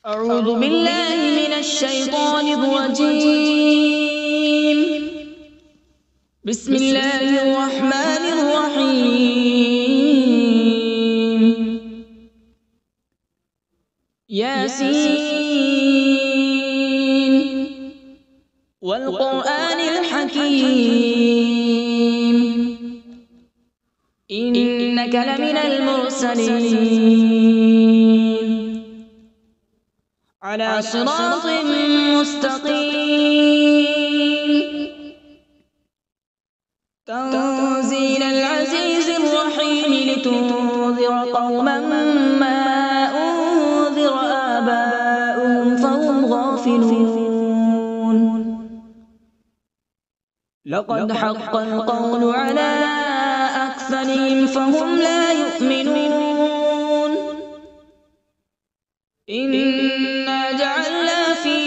أعوذ بالله من الشيطان الرجيم. بسم الله الرحمن الرحيم. ياسين والقرآن الحكيم إنك لمن المرسلين على صراط مستقيم تنزيل العزيز الرحيم لتنذر قوما ما أنذر آباؤهم فهم غافلون. لقد حق القول على أكثرهم فهم لا يؤمنون. إنا جعلنا في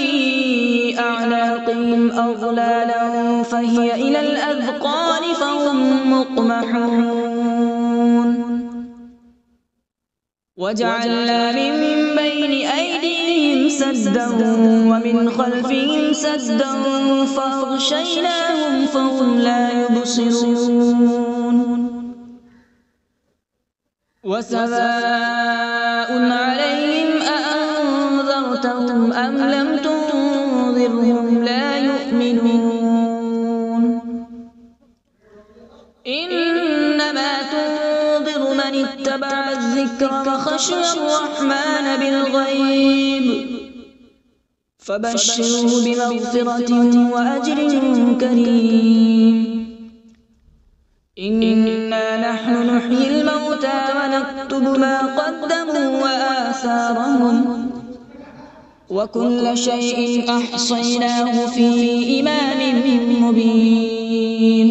أعناقهم أغلالا فهي إلى الأذقان فهم مقمحون. وجعلنا من بين أيديهم سدا ومن خلفهم سدا فأغشيناهم فهم لا يبصرون. وسواء عليهم أأنذرتهم أم لم تنذرهم لا يؤمنون. إنما تنذر من اتبع الذكر وخشي الرحمن بالغيب فبشره بمغفرة وأجر كريم. إنا نحن نحيي الموتى ونكتب ما قدموا وآثارهم وكل شيء أحصيناه في إمام مبين.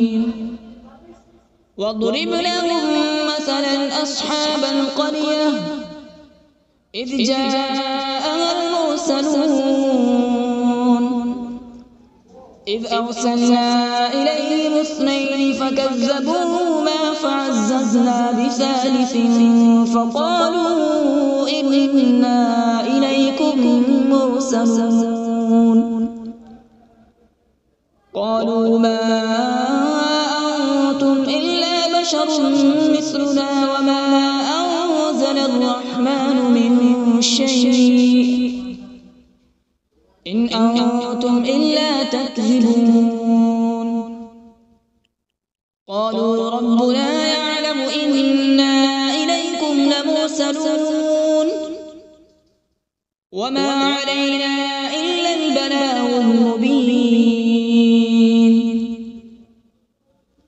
واضرب لهم مثلا أصحاب القرية إذ جاءها المرسلون إذ أرسلنا إليهم اثنين فكذبوهما فعززنا بثالث فقالوا إنا إليكم مرسلون. قالوا ما أنتم إلا بشر مثلنا وما أنزل الرحمن من شيء إن أنتم إلا تكذبون. قالوا ربنا يعلم إنا إليكم لمرسلون وما علينا إلا البلاغ المبين.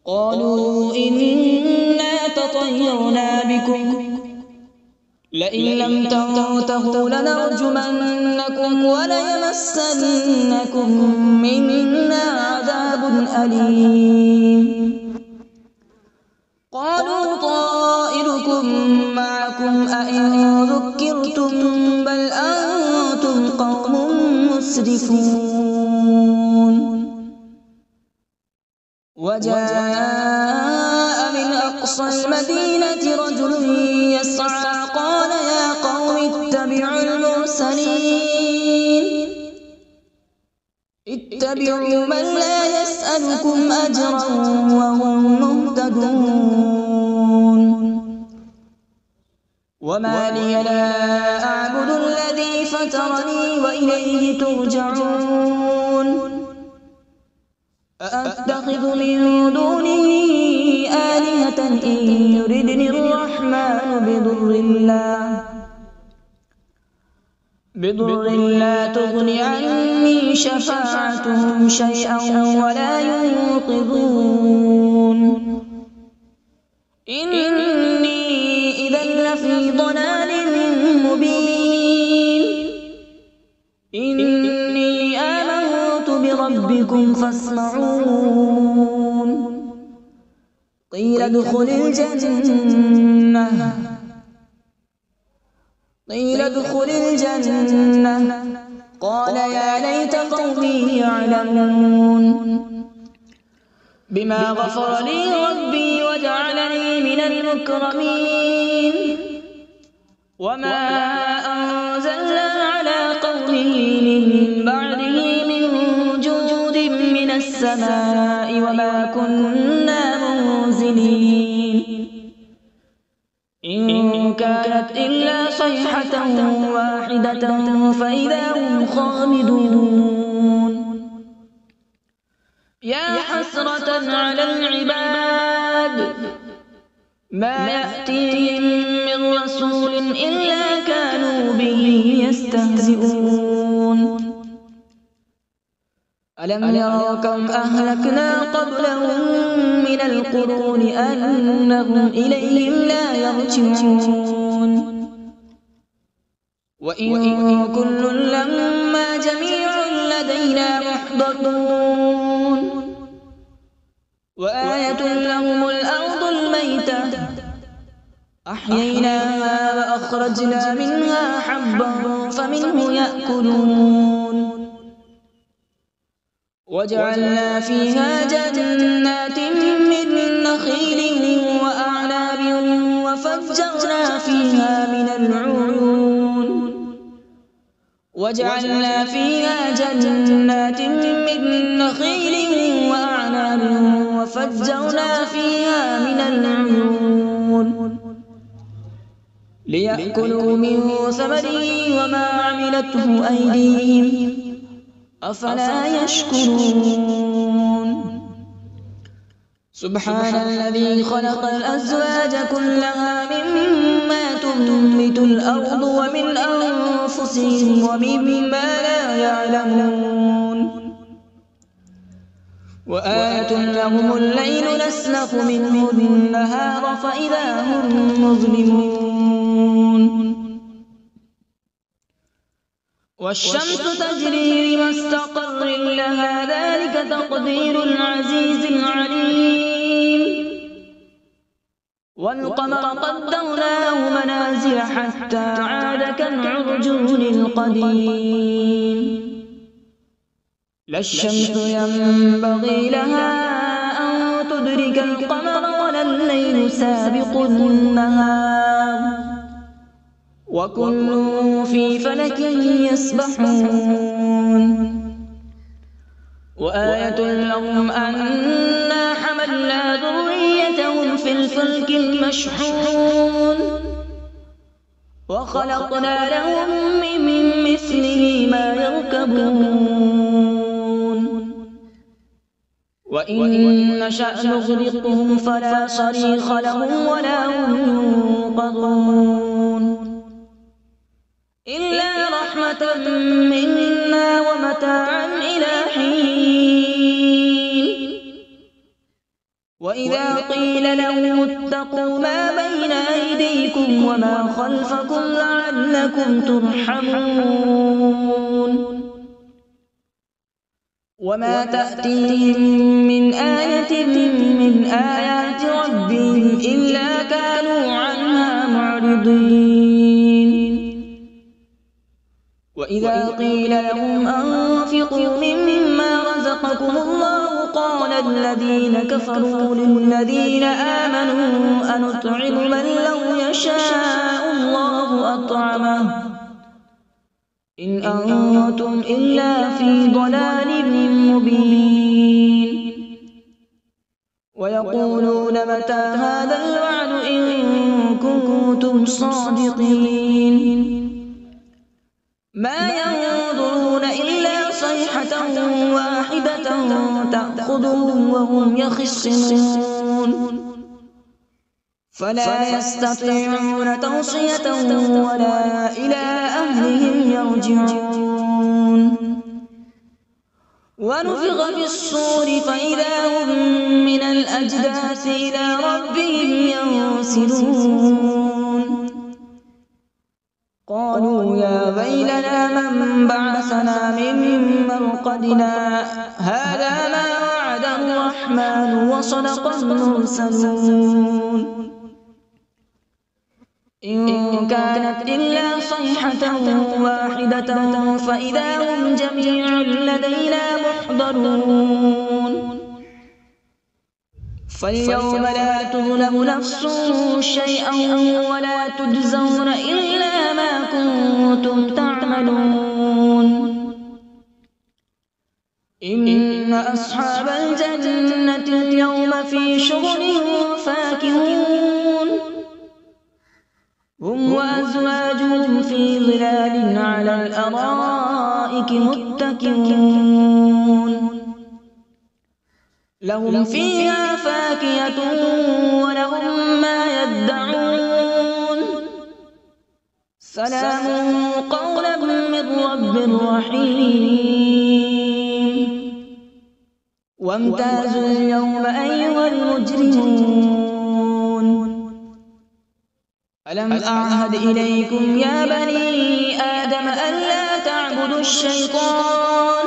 قالوا إنا تطيرنا بكم لئن لم تنتهوا لنرجمنكم وليمسنكم منا عذاب أليم. قالوا طائركم معكم أئن ذكرتم بل أنتم قوم مسرفون. وجاء من أقصى المدينة رجل يسعى قال يا قوم اتبعوا المرسلين اتبعوا من لا يسألكم أجرا وهم مهتدون. وما لي لا أعبد الذي فطرني وإليه ترجعون. أأتخذ من دونه آلهة إن يردني الرحمن بضر لا تغن عني شفاعتهم شيئا ولا ينقذون. إني إذا لفي ضلال مبين. إني آمنت بربكم فاسمعون. قيل ادخل الجنة قال يا ليت قومي يعلمون. بما غفر لي ربي وجعلني من المكرمين. وما أنزلنا على ذريه من بعده من جود من السماء وما كنا منزلين إن كانت إلا صيحة واحدة فإذا هم خامدون يا حسرة على العباد ما يأتيهم من رسول إلا كانوا به يستهزئون ألم يروا كم أهلكنا قبلهم من القرون أنهم إليهم لا يرجعون وإن كل لما جميع لدينا محضرون وآية لهم الأرض الميتة أحييناها وأخرجنا منها حبا فمنه يأكلون وجعلنا فيها جنات من نخيل وأعناب وفجرنا فيها من العيون وجعلنا فيها جنات من نخيل وأعناب وفجرنا فيها من العيون ليأكلوا من ثمره وما عملته أيديهم أفلا يشكرون سبحان الذي خلق الأزواج كلها مما تنبت الأرض ومن أنفسهم ومما لا يعلمون وآية لهم الليل نسلخ منه النهار فإذا هم مظلمون والشمس تجري لمستقر لها ذلك تقدير العزيز العليم والقمر قدرناه منازل حتى عاد كالعرجون القديم لا الشمس ينبغي لها أن تدرك القمر ولا الليل سابق النهار وكل في فلك يسبحون وآية لهم أنا حملنا ذريتهم في الفلك المشحون وخلقنا لهم من مثله ما يركبون وإن نشأ نغرقهم فلا صريخ لهم ولا هم ينقذون إلا رحمة منا ومتاعا إلى حين وإذا قيل لهم اتقوا ما بين أيديكم وما خلفكم لعلكم ترحمون وما تأتيهم من آية من آيات ربهم إلا كانوا عنها معرضين وإذا قيل لهم أنفقوا مما رزقكم الله قال الذين كفروا للذين آمنوا أنطعم من لو يشاء الله أطعمه إن أنتم إلا في ضلال مبين ويقولون متى هذا الوعد إن كنتم صادقين ما ينظرون إلا صيحة واحدة تأخذهم وهم يخصمون فلا يستطيعون توصية ولا إلى أهلهم يرجعون ونفخ في الصور فإذا هم من الأجداث إلى ربهم ينسلون قالوا يا ويلنا من بعثنا من مرقدنا هذا ما وعد الرحمن وصدق المرسلون إن كانت إلا صيحة واحدة فإذا هم جميع لدينا محضرون فاليوم لا تظلم نفس شيئا ولا تجزون إلا ما كنتم تعملون إن أصحاب الجنة اليوم في شغل فاكهون هم وأزواجهم في ظلال على الأرائك متكئون لهم فيها فاكهة ولهم ما يدعون سلام قولا من رب رحيم وامتازوا اليوم أيها المجرمون ألم أعهد إليكم يا بني آدم ألا تعبدوا الشيطان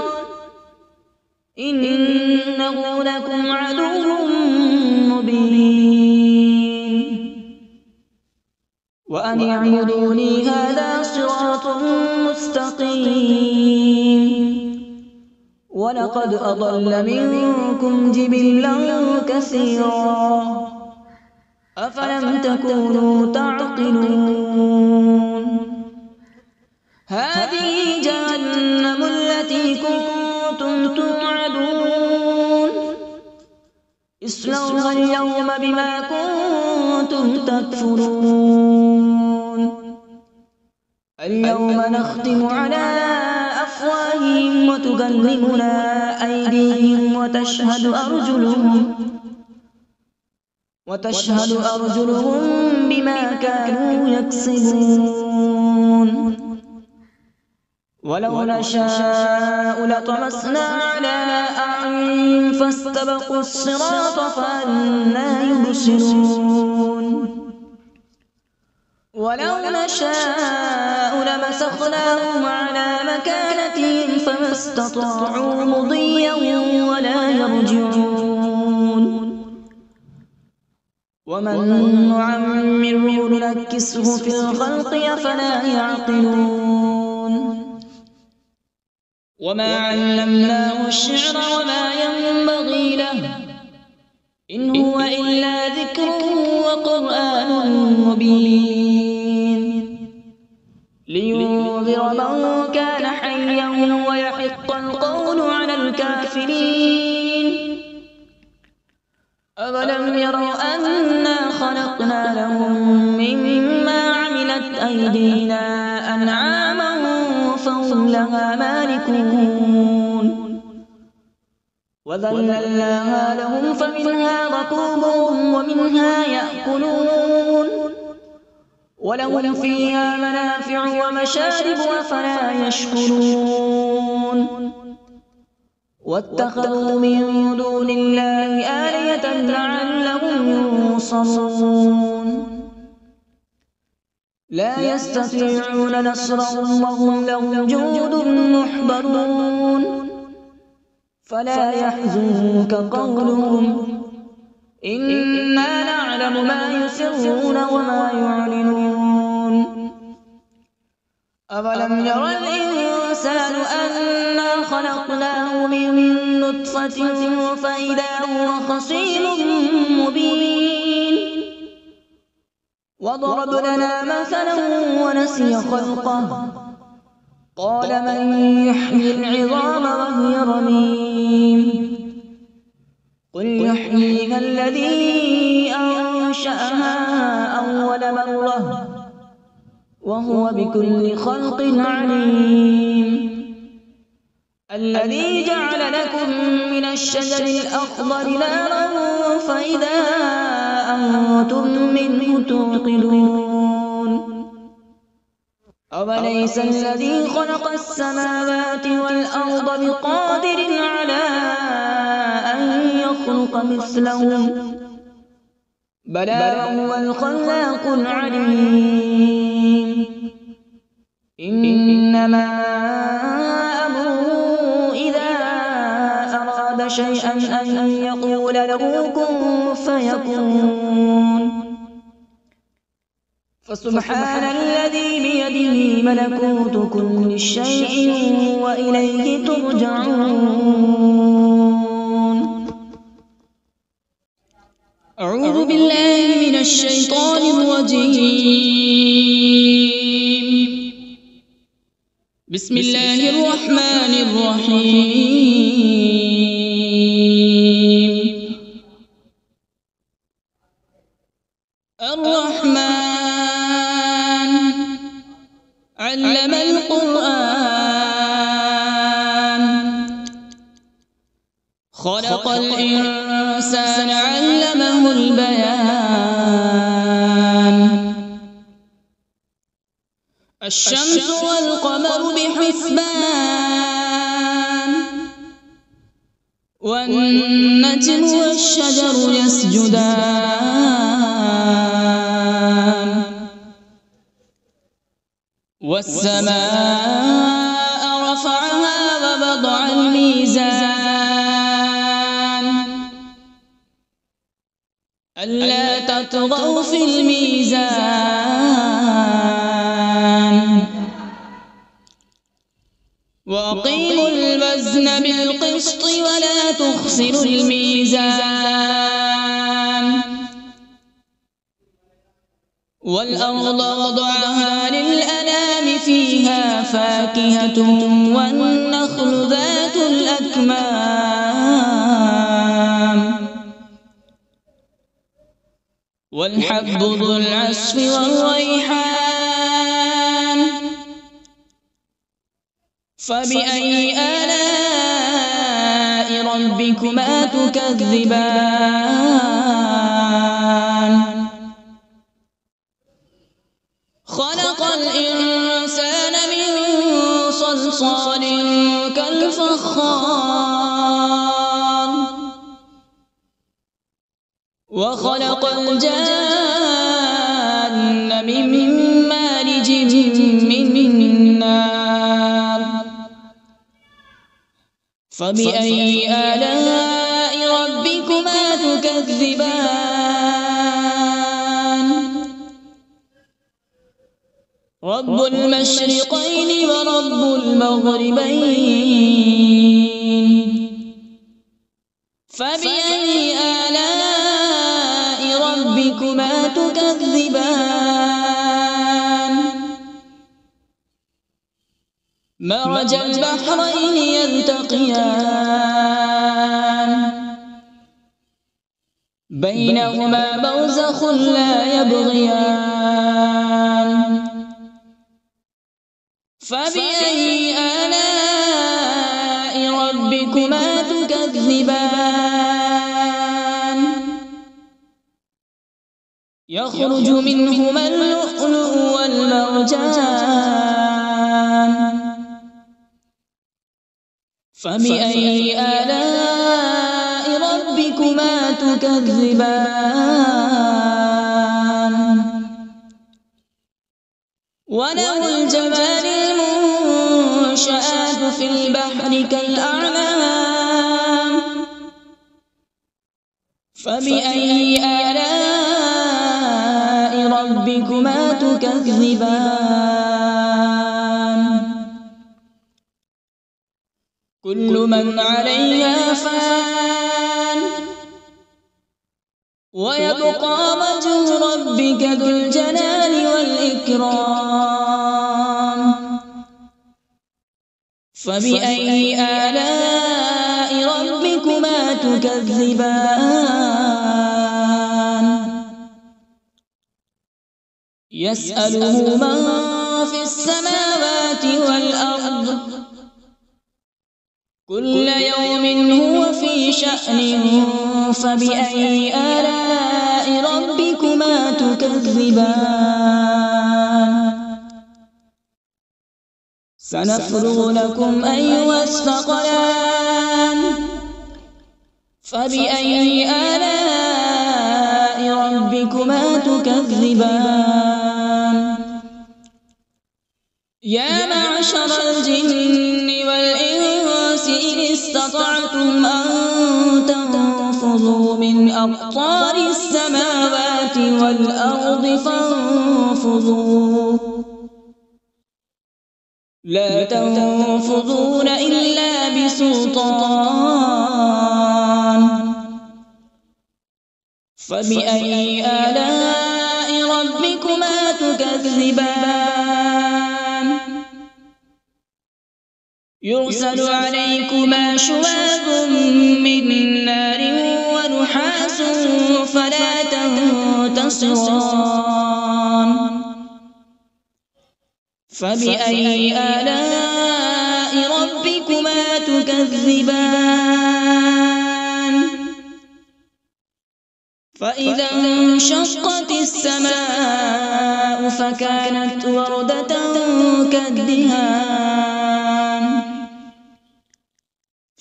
إنه لكم عدو مبين وأن اعبدوني هذا صراط مستقيم ولقد أضل منكم جبلا كثيرا أفلم تكونوا تعقلون هذه جهنم التي كنتم توعدون اصلوها اليوم بما كنتم تكفرون اليوم نختم على أفواههم وتكلمنا أيديهم وتشهد أرجلهم بما كانوا يكسبون ولو نشاء لطمسنا على أعينهم فاستبقوا الصراط فأنى يبصرون ولو نشاء لمسخناهم على مكانتهم فما استطاعوا مضيا ولا يرجعون ومن نعمره ننكسه في الخلق أفلا يعقلون وما علمناه الشعر وما ينبغي له إن هو إلا ذكر وقرآن مبين لينذر من كان حيا ويحق القول على الكافرين أولم يروا أنا خلقنا لهم مما عملت أيدينا أنعاما فهم لها مالكون وذللناها لهم فمنها ركوبهم ومنها يأكلون ولهم فيها منافع ومشارب أفلا يشكرون واتخذوا من دون الله آلهة لعلهم ينصرون لا يستطيعون نصرهم وهم لهم جند محضرون فلا يحزنك قولهم إنا نعلم ما يسرون وما يعلنون أولم ير الإنسان أنا خلقناه من نطفة فإذا هو خصيم مبين وضرب لنا مثلا ونسي خلقه قال من يحيي العظام وهي رميم قل يحييها الذي أنشأها أول مرة وهو بكل خلق عليم الذي جعل لكم من الشجر الأخضر نارا فإذا أنتم منه توقدون أوليس الذي خلق السماوات والأرض بقادر على أن يخلق مثلهم بلى وهو الخلاق العليم إنما أمره إذا أراد شيئا أن يقول له كن فيكون فسبحان الذي بيده ملكوت كل شيء وإليه ترجعون أعوذ بالله من الشيطان الرجيم بسم الله الرحمن الرحيم. الرحمن علم القرآن، خلق الإنسان علمه البيان. الشمس والقمر بحسبان، والنجم والشجر يسجدان. والسماء رفعها ووضع الميزان، ألا تطغوا في الميزان. وأقيموا الوزن بالقسط ولا تخسروا الميزان. والأرض وضعها للأنام، فيها فاكهة والنخل ذات الأكمام، والحب ذو العصف والريحان. فبأي آلاء ربكما تكذبان؟ خلق الإنسان من صلصال كالفخار، وخلق الجان من مارج من نار. فبأي آلاء ربكما تكذبان؟ رب المشرقين ورب المغربين. فبأي آلاء ربكما تكذبان؟ مرج البحرين يلتقيان، بينهما برزخ لا يبغيان. فبأي آلاء ربكما تكذبان؟ يخرج منهما اللؤلؤ والمرجان. فبأي آلاء ربكما تكذبان؟ وله الجوار المنشآت في البحر كالأعلام. فبأي آلاء ربكما تكذبان؟ كل من عليها فان، ويبقى وجه ربك ذو الجلال والإكرام. فبأي آلاء ربكما تكذبان؟ يسأله من في السماوات والأرض، كل يوم هو في شأن. فبأي آلاء ربكما تكذبان؟ سنفرغ لكم أيها الثقلان. فبأي آلاء ربكما تكذبان؟ يا معشر الجن والإنس إن استطعتم أن تنفذوا من أقطار السماوات والأرض فانفذوا، لا تنفذون إلا بسلطان. فبأي آلاء ربكما تكذبان؟ يرسل عليكما شواظ من نار ونحاس فلا تنتصران فبأي آلاء ربكما تكذبان فإذا انشقت السماء فكانت وردة كالدهان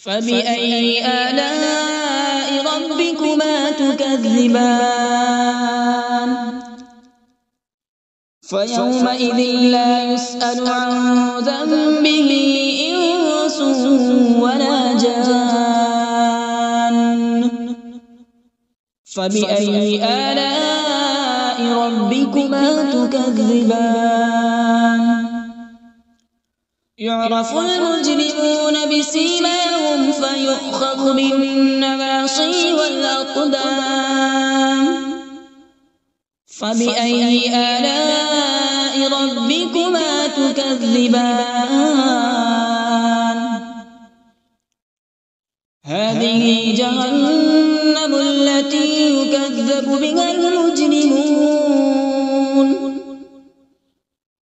فبأي آلاء ربكما تكذبان فيومئذ لا يسأل عن ذنبه إنس ولا جان فبأي آلاء ربكما تكذبان يعرف المجرمون بسيماهم فيؤخذ بالنواصي والأقدام فبأي آلاء ربكما تكذبان هذه جهنم التي يكذب بها المجرمون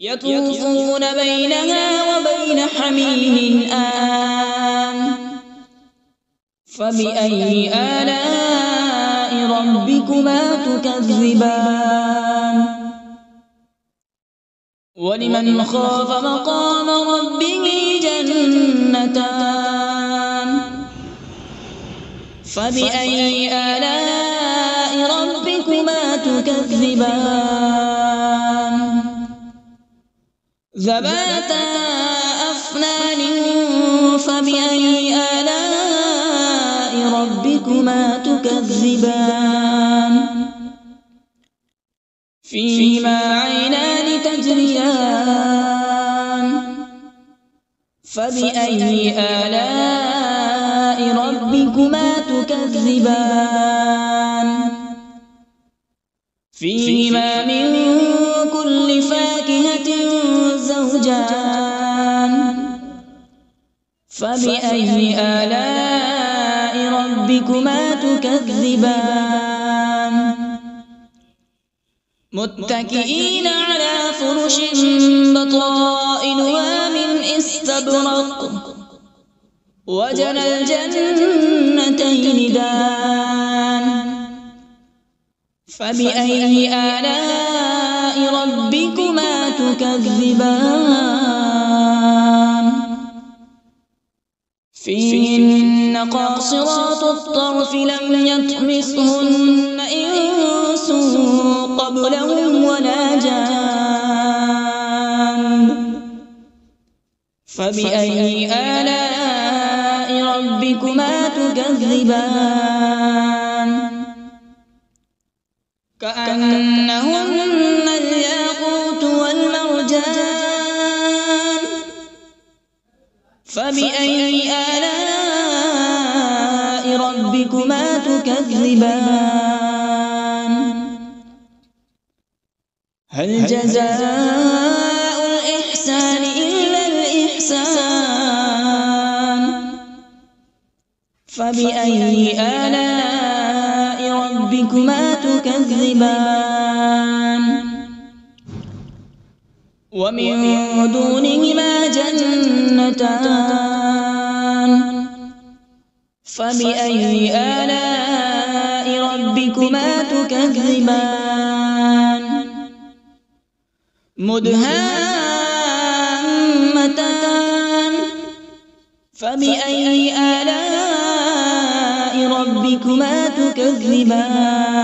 يطوفون بينها وبين حميم آن فبأي آلاء ربكما تكذبان ولمن خاف مقام ربه جنتان فبأي آلاء ربكما تكذبان ذواتا أفنان فبأي آلاء ربكما تكذبان فيهما عينان تجريان فبأي آلاء ربكما تكذبان فيهما من كل فاكهة زوجان فبأي آلاء ربكما تكذبان متكئين على فرش بطائنها من استبرق وجنى الجنتين دان فبأي آلاء ربكما تكذبان فيهن قاصرات الطرف لم يطمثهن إنس قبلهم ولا جان فبأي آلاء ربكما تكذبان كأنهن الياقوت والمرجان فبأي آلاء ربكما تكذبان هل جزاء الإحسان إلا الإحسان فبأي آلاء ربكما تكذبان ومن دونهما جنتان فبأي آلاء ربكما تكذبان مدهامتان فبأي آلاء ربكما تكذبان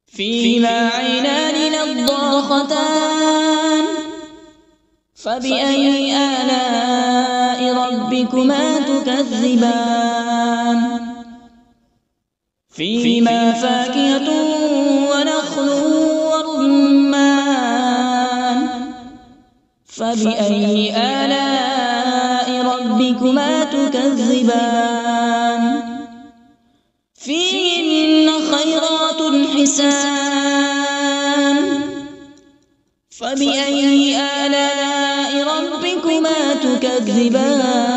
فيهما عينان نضاختان فبأي آلاء ربكما تكذبان فيهما فاكهة ونخل ورمان فبأي آلاء ربكما تكذبان فيهن خيرات حسان فبأي آلاء ربكما ربكما تكذبان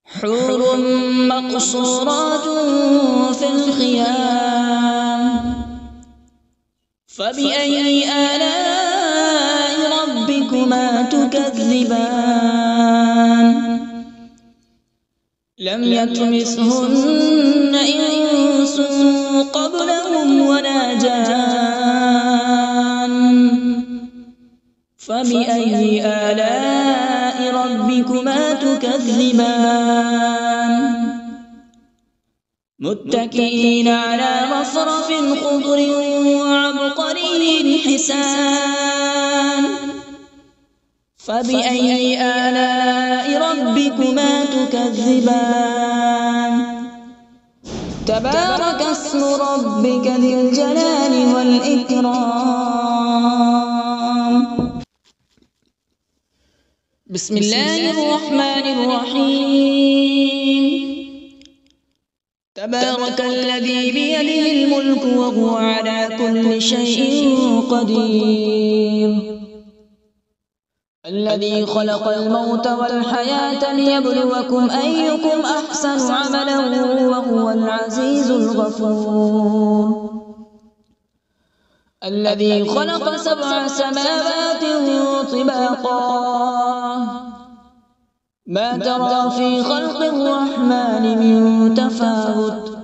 حور مقصورات في الخيام فبأي آلاء ربكما تكذبان لم يطمثهن إنس قبلهم ولا جان فبأي آلاء ربكما تكذبان متكئين على رفرف خضر وعبقري حسان فبأي آلاء ربكما تكذبان تبارك اسم ربك ذي الجلال والإكرام بسم الله الرحمن الرحيم تبارك الذي بيده الملك وهو على كل شيء قدير الذي خلق الموت والحياة ليبلوكم أيكم أحسن عملا وهو العزيز الغفور الذي خلق 7 سماوات طباقا ما ترى في خلق الرحمن من تفاوت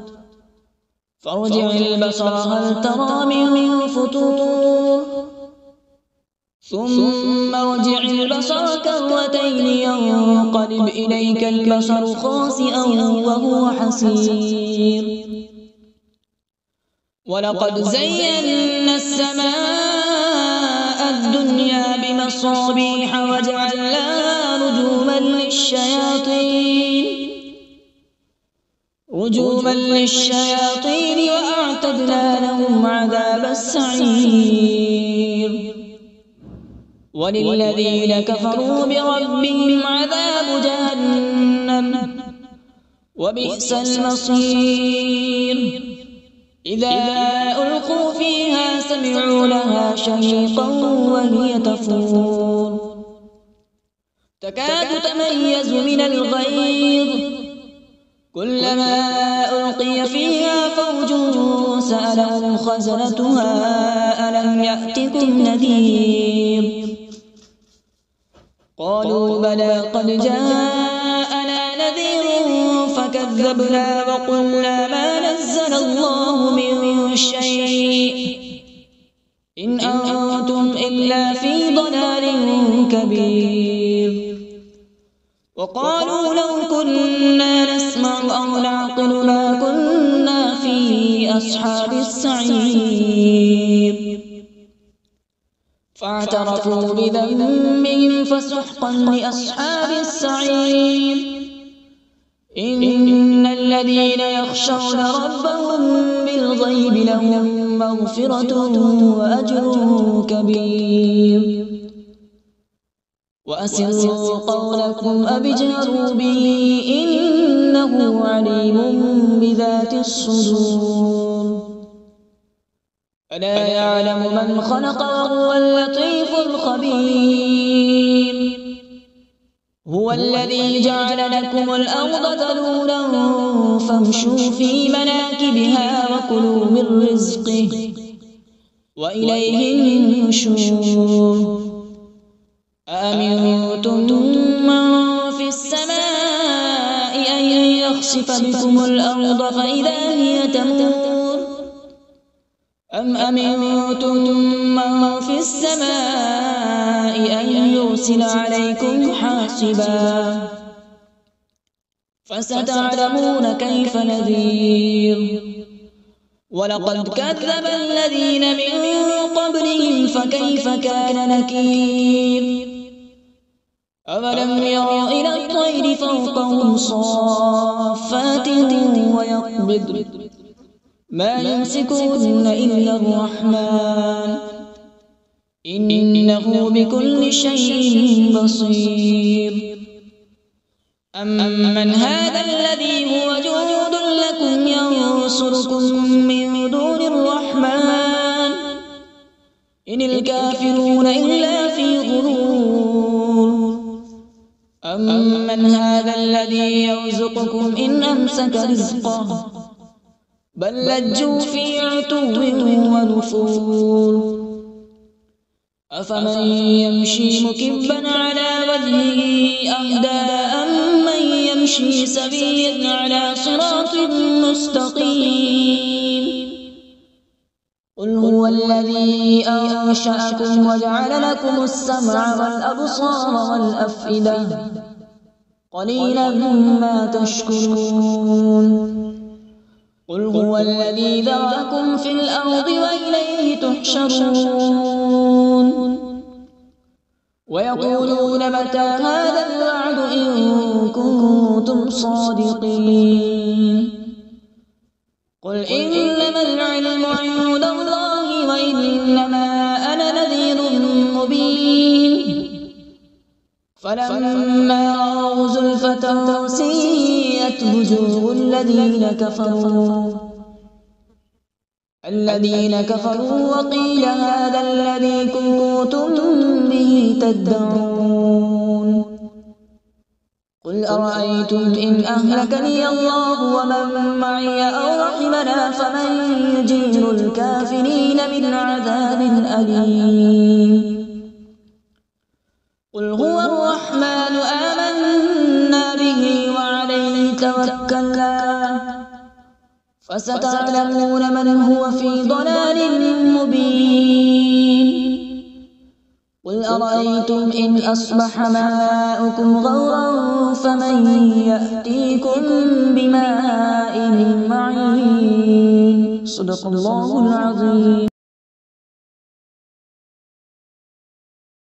فارجع البصر هل ترى من فطور ثم ارجع البصر كرتين ينقلب إليك البصر خاسئا وهو حسير ولقد زينا السماء الدنيا بمصابيح وجعلناها رجوما للشياطين وأعتدنا لهم عذاب السعير وللذين كفروا بربهم عذاب جهنم وبئس المصير إذا ألقوا فيها سمعوا لها شهيقا وهي تفور تكاد تميز من الغيظ كلما ألقي فيها فوج سألهم خزنتها ألم يأتكم نذير قالوا بلى قد جاءنا نذير فكذبنا وقلنا ما نزل الله من شيء إن أنتم إلا في ضلال كبير وقالوا لو كنا نسمع أو نعقل ما كنا في أصحاب السعير فاعترفوا بذنبهم فسحقا لأصحاب السعير إن الذين يخشون ربهم بالغيب لهم مغفرة وأجر كبير وأسروا قولكم أو اجهروا به إنه عليم بذات الصدور ألا يعلم من خلق وهو اللطيف الخبير هو الذي جعل لكم الأرض ذلولا فامشوا في مناكبها وكلوا من رزقه وإليه النشور أأمنتم من في السماء أن يخسف بكم الأرض فإذا هي تمور أم أمنتم من في السماء أن يرسل عليكم حاصبا فستعلمون كيف نذير ولقد كذب الذين من قبلهم فكيف كان نكير أولم يروا إلى الطير فوقهم صافات ويقبض ما يمسكون إلا الرحمن إنه بكل شيء بصير أمن هذا الذي هو جند لكم ينصركم من دون الرحمن إن الكافرون إلا في غرور أمن هذا الذي يرزقكم إن أمسك رزقه بل لجوا في عتو ونفور أفمن يمشي مكبا على وجهه أهدى أمن يمشي سويا على صراط مستقيم قل هو الذي أنشأكم وجعل لكم السمع والأبصار والأفئدة قليلا ما تشكرون قل هو الذي ذرأكم في الأرض وإليه تحشرون ويقولون متى هذا الوعد إن كنتم صادقين قل إنما العلم عند الله وإنما أنا نذير مبين فلما رأوا زلفة سيئت وجوه الذين كفروا وقيل هذا الذي كنتم به تدعون قل أرأيتم إن أهلكني الله ومن معي أو رحمنا فمن يجير الكافرين من عذاب أليم قل هو الرحمن آمنا به وعليه توكلنا فستعلمون من هو في ضلال مبين قل أرأيتم إن أصبح ماؤكم غورا فمن يأتيكم بماء معين صدق الله العظيم.